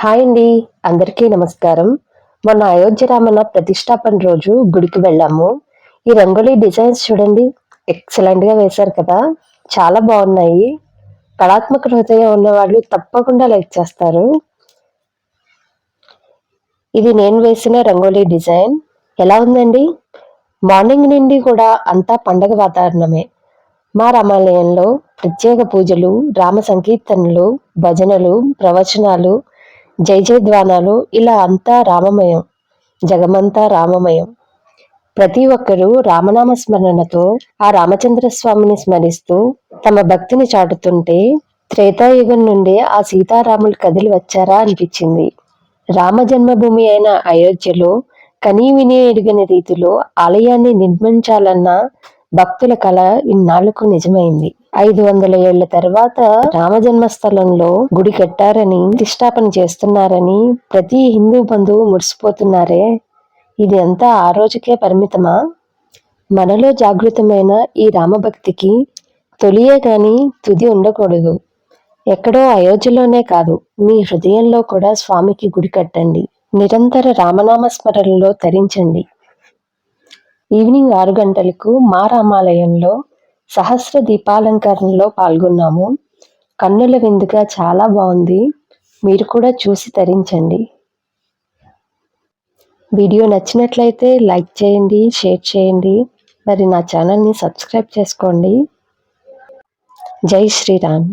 Hi అండి, అందరికీ నమస్కారం. మొన్న అయోధ్య రామన్న ప్రతిష్టాపన రోజు గుడికి వెళ్ళాము. ఈ రంగోలీ డిజైన్స్ చూడండి, ఎక్సలెంట్గా వేశారు కదా. చాలా బాగున్నాయి. కళాత్మక హృదయం ఉన్న వాళ్ళు తప్పకుండా లైక్ చేస్తారు. ఇది నేను వేసిన రంగోలీ డిజైన్. ఎలా ఉందండి? మార్నింగ్ నుండి కూడా అంతా పండగ వాతావరణమే. మా రామాలయంలో ప్రత్యేక పూజలు, రామ సంకీర్తనలు, భజనలు, ప్రవచనాలు, జై జయధ్వానాలు, ఇలా అంతా రామమయం. జగమంతా రామమయం. ప్రతి ఒక్కరూ రామనామ స్మరణతో ఆ రామచంద్ర స్వామిని స్మరిస్తూ తమ భక్తిని చాటుతుంటే త్రేతాయుగం నుండే ఆ సీతారాములు కదిలి వచ్చారా అనిపించింది. రామ జన్మభూమి అయిన అయోధ్యలో కనీ విని ఎరుగని రీతిలో ఆలయాన్ని నిర్మించాలన్న భక్తుల కళ ఇన్నాళ్లకు నిజమైంది. 500 ఏళ్ల తర్వాత రామజన్మస్థలంలో గుడి కట్టారని, ప్రతిష్టాపన చేస్తున్నారని ప్రతి హిందూ బంధువు మురిసిపోతున్నారే. ఇది అంతా ఆ రోజుకే పరిమితమా? మనలో జాగృతమైన ఈ రామభక్తికి తొలియే గాని తుది ఉండకూడదు. ఎక్కడో అయోధ్యలోనే కాదు, మీ హృదయంలో కూడా స్వామికి గుడి కట్టండి. నిరంతర రామనామ స్మరణలో తరించండి. ఈవినింగ్ 6 గంటలకు మా రామాలయంలో సహస్ర దీపాలంకరణలో పాల్గొన్నాము. కన్నుల విందుగా చాలా బాగుంది. మీరు కూడా చూసి తరించండి. వీడియో నచ్చినట్లయితే లైక్ చేయండి, షేర్ చేయండి. మరి నా ఛానల్ని సబ్స్క్రైబ్ చేసుకోండి. జై శ్రీరామ్.